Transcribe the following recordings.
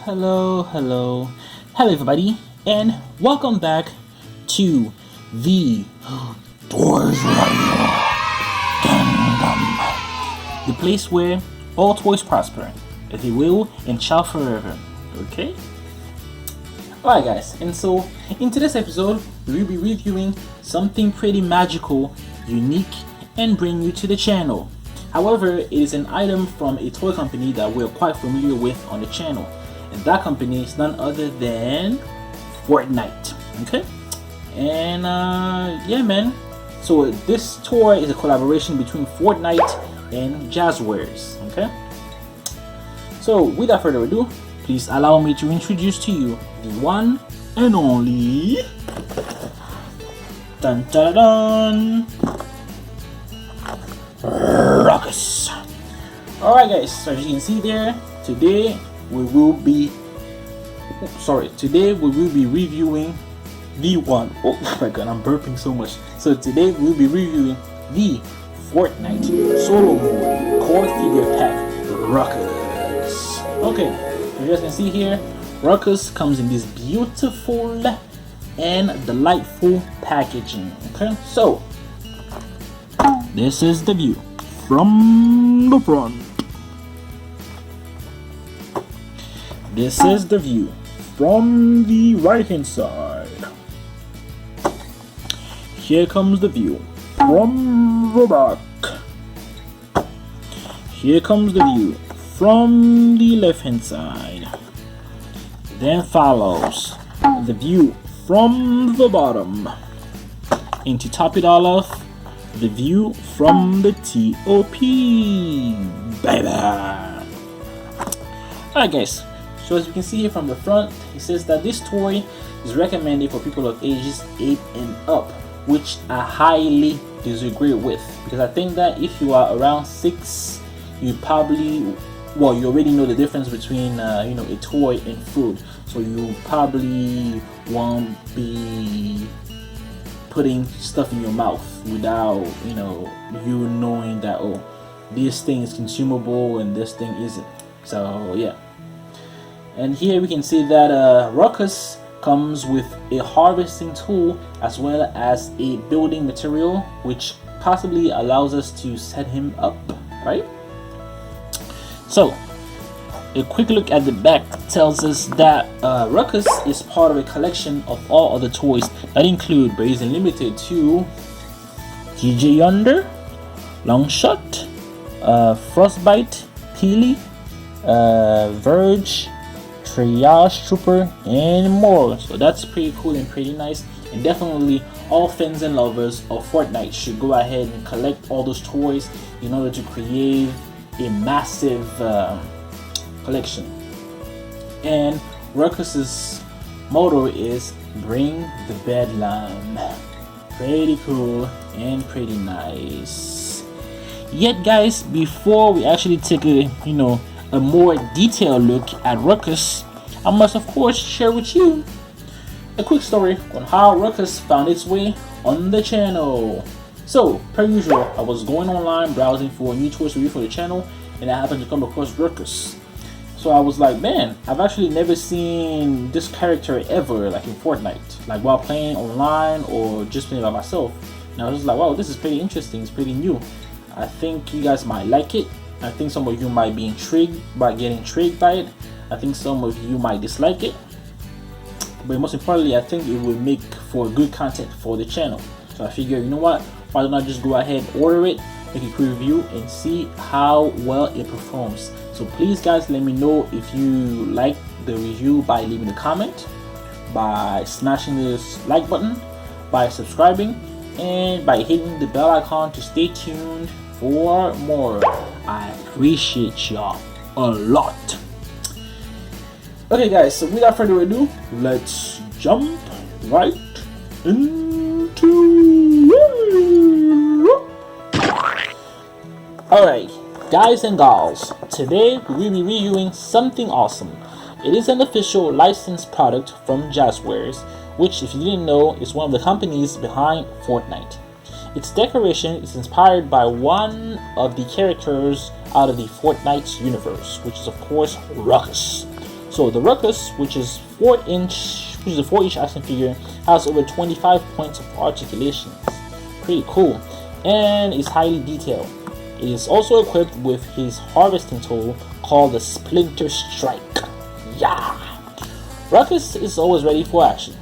Hello everybody, and welcome back to the Toys Radio Kingdom, the place where all toys prosper, they will and shall forever. Okay? Alright guys, and so in today's episode, we will be reviewing something pretty magical, unique, and brand new to the channel. However, it is an item from a toy company that we're quite familiar with on the channel. And that company is none other than Fortnite. Okay? And yeah man. So this toy is a collaboration between Fortnite and Jazwares. Okay? So without further ado, please allow me to introduce to you the one and only dun dun dun Ruckus. Alright guys, so as you can see there, today we will be reviewing the one. Oh my god, I'm burping so much. So today we'll be reviewing the Fortnite solo mode core figure pack Ruckus. Okay, as you guys can see here, Ruckus comes in this beautiful and delightful packaging. Okay, so this is the view from the front. This is the view from the right hand side. Here comes the view from the back. Here comes the view from the left hand side. Then follows the view from the bottom. And to top it all off, the view from the TOP, baby. Alright guys, so as you can see here from the front, it says that this toy is recommended for people of ages 8 and up, which I highly disagree with, because I think that if you are around 6, you probably, well, you already know the difference between a toy and food, so you probably won't be putting stuff in your mouth without you knowing that, oh, this thing is consumable and this thing isn't. So yeah, and here we can see that Ruckus comes with a harvesting tool as well as a building material, which possibly allows us to set him up, right? So a quick look at the back tells us that Ruckus is part of a collection of all other toys that include, but isn't limited to, TJ Yonder, Longshot, Frostbite, Peely, Verge, Triage Trooper, and more. So that's pretty cool and pretty nice, and definitely all fans and lovers of Fortnite should go ahead and collect all those toys in order to create a massive collection. And Ruckus's motto is "Bring the Bedlam." Pretty cool and pretty nice. Yet guys, before we actually take a more detailed look at Ruckus, I must of course share with you a quick story on how Ruckus found its way on the channel. So per usual, I was going online browsing for new toys to review for the channel, and I happened to come across Ruckus. So I was like, man, I've actually never seen this character ever, like in Fortnite, like while playing online or just playing by myself. And I was just like, wow, this is pretty interesting, it's pretty new. I think you guys might like it. I think some of you might be intrigued by it. I think some of you might dislike it. But most importantly, I think it will make for good content for the channel. So I figured, you know what, why don't I just go ahead, order it, make a quick review, and see how well it performs. So please guys, let me know if you like the review by leaving a comment, by smashing this like button, by subscribing, and by hitting the bell icon to stay tuned for more. I appreciate y'all a lot. Okay guys, so without further ado, let's jump right into it. Alright guys and gals, today we will be reviewing something awesome. It is an official licensed product from Jazwares, which, if you didn't know, is one of the companies behind Fortnite. Its decoration is inspired by one of the characters out of the Fortnite universe, which is of course Ruckus. So the Ruckus, which is a 4-inch action figure, has over 25 points of articulation. Pretty cool, and is highly detailed. It is also equipped with his harvesting tool called the Splinter Strike. Yeah! Ruckus is always ready for action.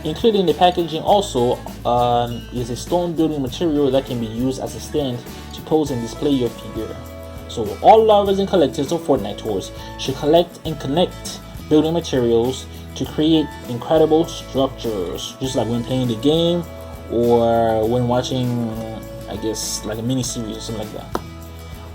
Including the packaging also is a stone building material that can be used as a stand to pose and display your figure. So all lovers and collectors of Fortnite toys should collect and connect building materials to create incredible structures, just like when playing the game or when watching, I guess, like a mini series or something like that.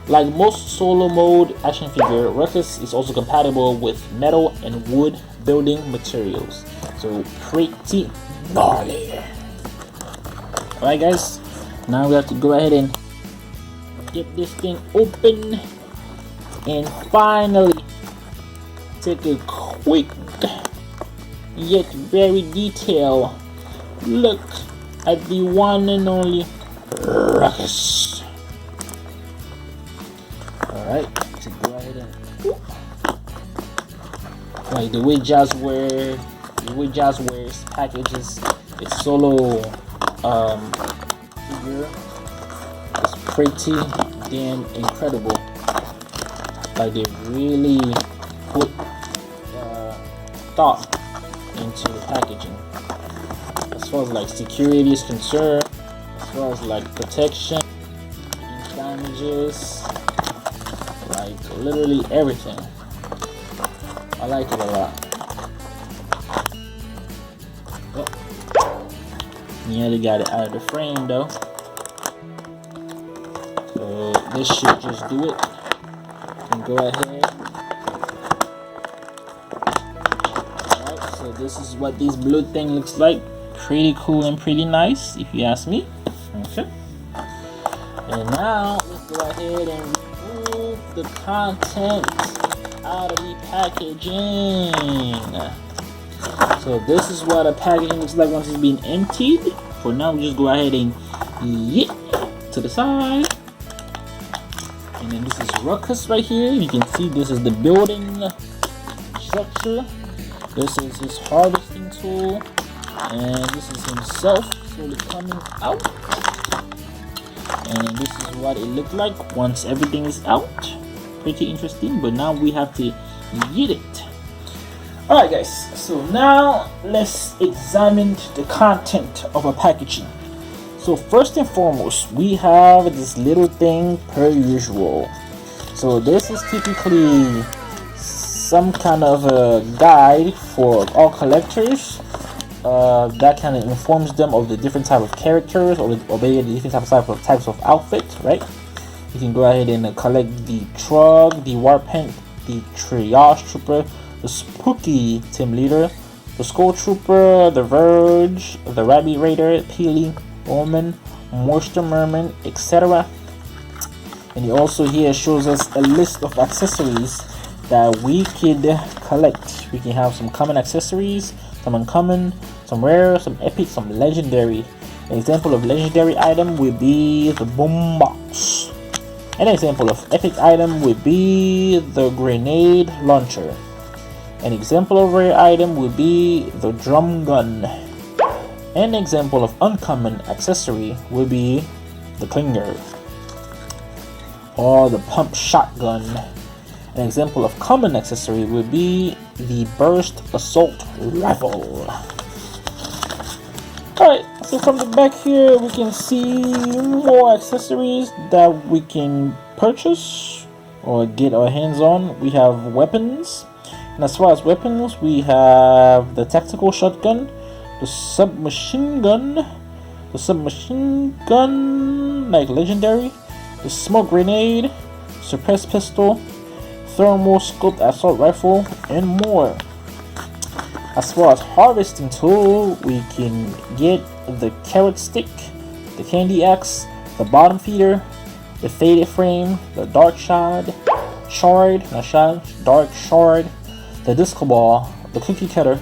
Like most solo mode action figure, Ruckus is also compatible with metal and wood building materials. So pretty gnarly. Alright guys, now we have to go ahead and get this thing open and finally take a quick yet very detailed look at the one and only Ruckus. Alright, to go ahead and like the way Jazwares packages its solo figure is pretty damn incredible. Like they really put thought into the packaging as far as like security is concerned, as far as like protection against damages, like literally everything. I like it a lot. Oh. Nearly got it out of the frame though. So this should just do it. And go ahead. Alright, so this is what this blue thing looks like. Pretty cool and pretty nice, if you ask me. Okay. And now let's go ahead and remove the content out of the packaging. So this is what a packaging looks like once it's been emptied. For now, we just go ahead and yeet to the side. And then this is Ruckus right here. You can see this is the building structure. This is his harvesting tool. And this is himself slowly coming out. And this is what it looked like once everything is out. Pretty interesting, but now we have to yeet it. Alright guys, so now let's examine the content of our packaging. So first and foremost, we have this little thing per usual. So this is typically some kind of a guide for all collectors that kind of informs them of the different type of characters or the different types of outfits, right? You can go ahead and collect the Trug, the Warpaint, the Triage Trooper, the Spooky Team Leader, the Skull Trooper, the Verge, the Rabbit Raider, Peely, Omen, Moisture Merman, etc. And he also here shows us a list of accessories that we could collect. We can have some common accessories, some uncommon, some rare, some epic, some legendary. An example of legendary item would be the boombox. An example of epic item would be the grenade launcher. An example of rare item would be the drum gun. An example of uncommon accessory would be the clinger or the pump shotgun. An example of common accessory would be the burst assault rifle. Alright, so from the back here we can see more accessories that we can purchase or get our hands on. We have weapons, and as far as weapons, we have the tactical shotgun, the submachine gun like legendary, the smoke grenade, suppressed pistol, thermal scoped assault rifle, and more. As far as harvesting tool, we can get the carrot stick, the candy axe, the bottom feeder, the faded frame, the dark shard, dark shard, the disco ball, the cookie cutter,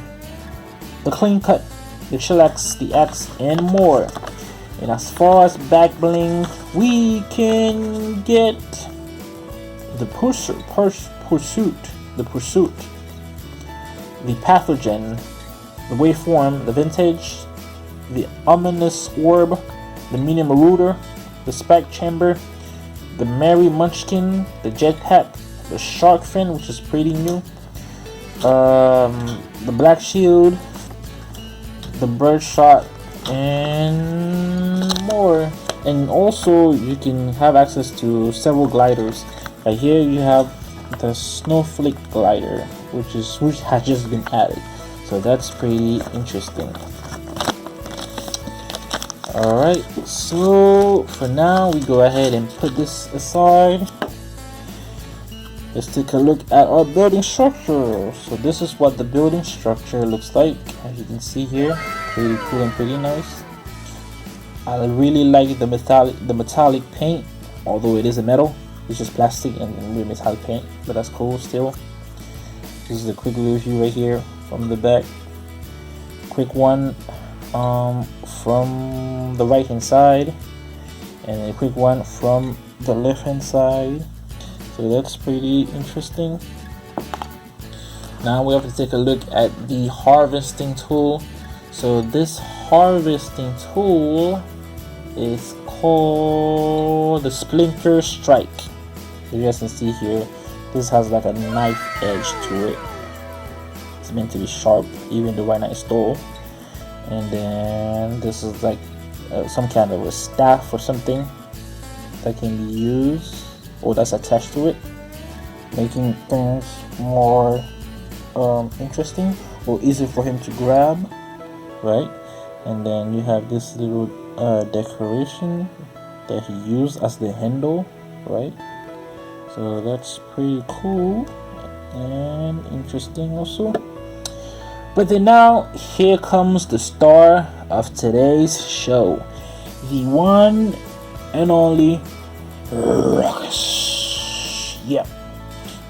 the clean cut, the chillax, the axe, and more. And as far as back bling, we can get the pursuit the pursuit, the pathogen, the waveform, the vintage, the ominous orb, the medium marauder, the spike chamber, the merry munchkin, the jetpack, the shark fin, which is pretty new, the black shield, the bird shot, and more. And also you can have access to several gliders. Right here you have the snowflake glider, which has just been added, so that's pretty interesting. Alright, so for now we go ahead and put this aside. Let's take a look at our building structure. So this is what the building structure looks like. As you can see here, pretty cool and pretty nice. I really like the metallic paint, although it is a metal. It's just plastic and really metallic paint, but that's cool still. This is a quick review right here from the back. Quick one from the right hand side, and a quick one from the left hand side. So that's pretty interesting. Now we have to take a look at the harvesting tool. So this harvesting tool is called the Splinter Strike. You guys can see here, this has like a knife edge to it. It's meant to be sharp, even though right now it's dull. And then this is like some kind of a staff or something that can be used, or that's attached to it, making things more interesting or easy for him to grab, right? And then you have this little decoration that he used as the handle, right? So that's pretty cool and interesting also. But then now here comes the star of today's show, the one and only Ruckus. Yeah.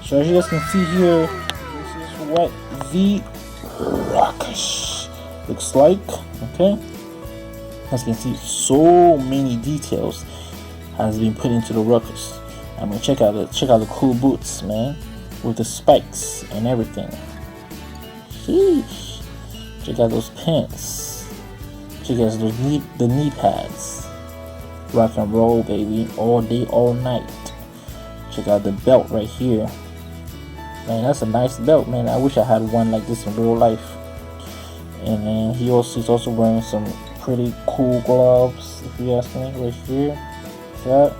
So as you guys can see here, this is what the Ruckus looks like. Okay. As you can see, so many details has been put into the Ruckus. I mean, check out the cool boots, man, with the spikes and everything. Sheesh. Check out those pants. Check out the knee pads. Rock and roll, baby, all day, all night. Check out the belt right here. Man, that's a nice belt, man. I wish I had one like this in real life. And then he's also wearing some pretty cool gloves, if you ask me, right here. That.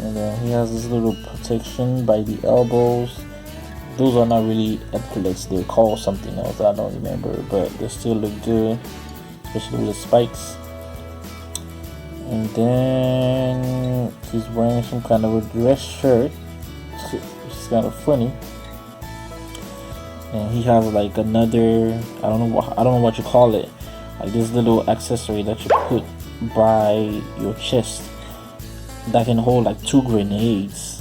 And then he has this little protection by the elbows. Those are not really epaulets, they're called something else, I don't remember, but they still look good, especially with the spikes. And then he's wearing some kind of a dress shirt, which is kind of funny. And he has like another, I don't know what you call it, like this little accessory that you put by your chest that can hold like 2 grenades.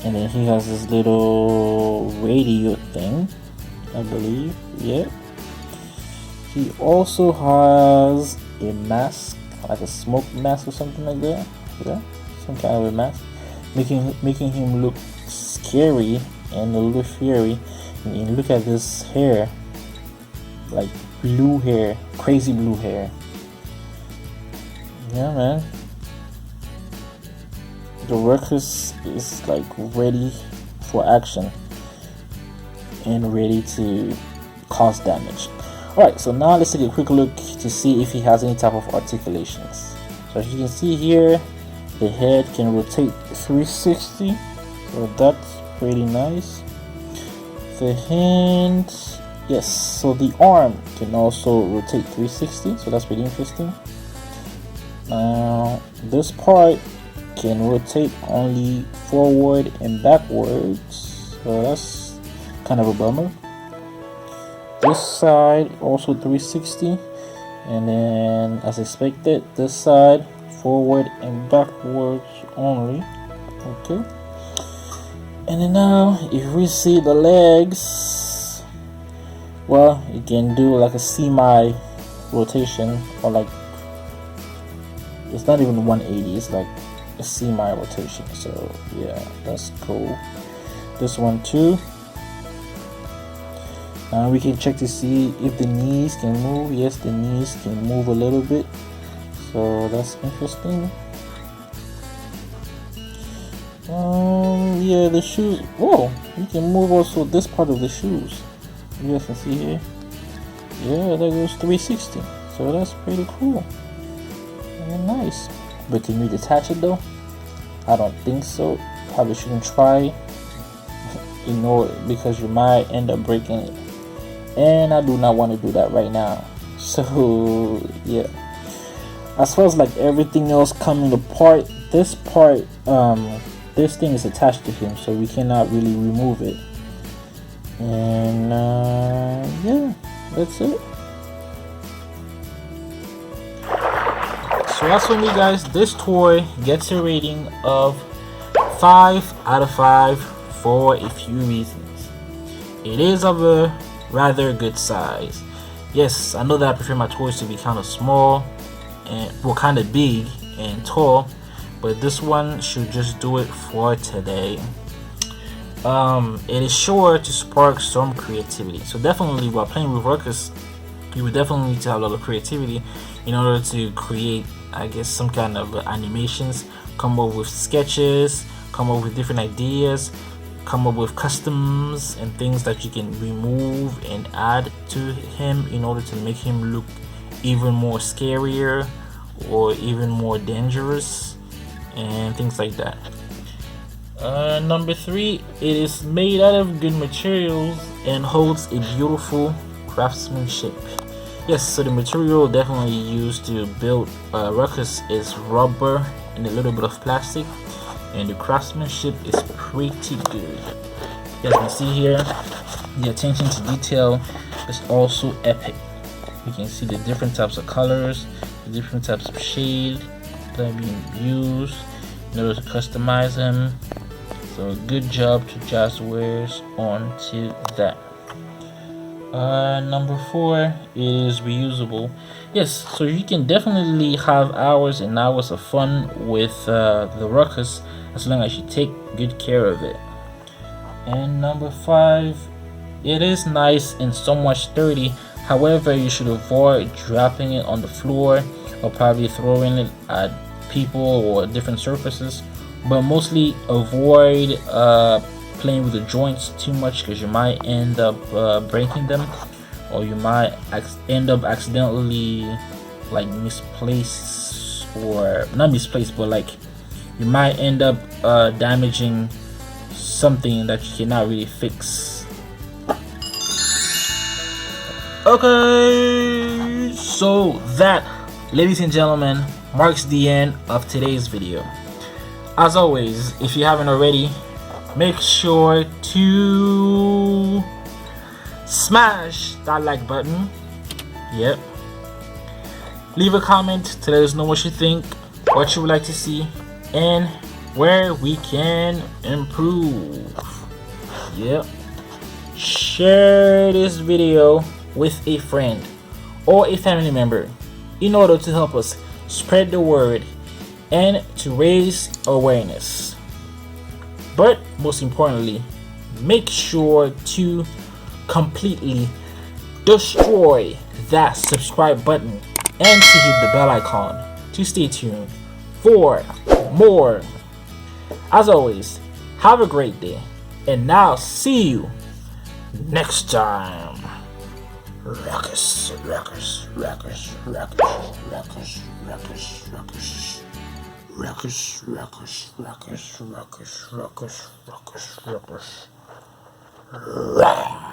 And then he has this little radio thing, I believe. Yeah. He also has a mask, like a smoke mask or something like that. Yeah, some kind of a mask, making him look scary and a little fiery. And look at this hair, like blue hair, crazy blue hair. Yeah, man. The Ruckus is like ready for action and ready to cause damage. Alright, so now let's take a quick look to see if he has any type of articulations. So as you can see here, the head can rotate 360, so that's pretty nice. The hand, yes, so the arm can also rotate 360, so that's pretty interesting. Now this part can rotate only forward and backwards, so that's kind of a bummer. This side also 360, and then as expected, this side forward and backwards only. Okay. And then now if we see the legs, well, you can do like a semi rotation, or like it's not even 180, it's like a semi rotation. So yeah, that's cool. this one too. Now we can check to see if the knees can move. Yes, the knees can move a little bit, so that's interesting. Yeah, the shoes. Whoa, you can move also this part of the shoes. You guys can see here. Yeah, that goes 360. So that's pretty cool. And nice. But can you detach it though? I don't think so. Probably shouldn't try. You know, because you might end up breaking it. And I do not want to do that right now. So yeah. As far as like everything else coming apart, this part, this thing is attached to him, so we cannot really remove it. And yeah, that's it. So as for me, guys, this toy gets a rating of 5 out of 5 for a few reasons. It is of a rather good size. Yes, I know that I prefer my toys to be kind of small and well, kind of big and tall, but this one should just do it for today. It is sure to spark some creativity. So definitely, while playing with Ruckus, you would definitely need to have a lot of creativity in order to create, I guess, some kind of animations, come up with sketches, come up with different ideas, come up with customs and things that you can remove and add to him in order to make him look even more scarier or even more dangerous and things like that. Number 3, it is made out of good materials and holds a beautiful craftsmanship. Yes, so the material definitely used to build Ruckus is rubber and a little bit of plastic, and the craftsmanship is pretty good. As you can see here, the attention to detail is also epic. You can see the different types of colors, the different types of shade that are being used in order to customize them. So good job to Jazwares onto that. Number 4 is reusable. Yes, so you can definitely have hours and hours of fun with the Ruckus as long as you take good care of it. And number 5, it is nice and somewhat sturdy. However, you should avoid dropping it on the floor or probably throwing it at people or different surfaces, but mostly avoid playing with the joints too much, because you might end up breaking them, or you might end up accidentally like misplaced, or not misplaced, but like you might end up damaging something that you cannot really fix. Okay, so that, ladies and gentlemen, marks the end of today's video. As always, if you haven't already, make sure to smash that like button. Yep. Leave a comment to let us know what you think, what you would like to see, and where we can improve. Yep. Share this video with a friend or a family member in order to help us spread the word and to raise awareness. But most importantly, make sure to completely destroy that subscribe button and to hit the bell icon to stay tuned for more. As always, have a great day, and now see you next time. Ruckus, Ruckus, Ruckus, Ruckus, Ruckus, Ruckus, Ruckus. Ruckus, Ruckus, Ruckus, Ruckus, Ruckus, Ruckus, Ruckus, Ruckus.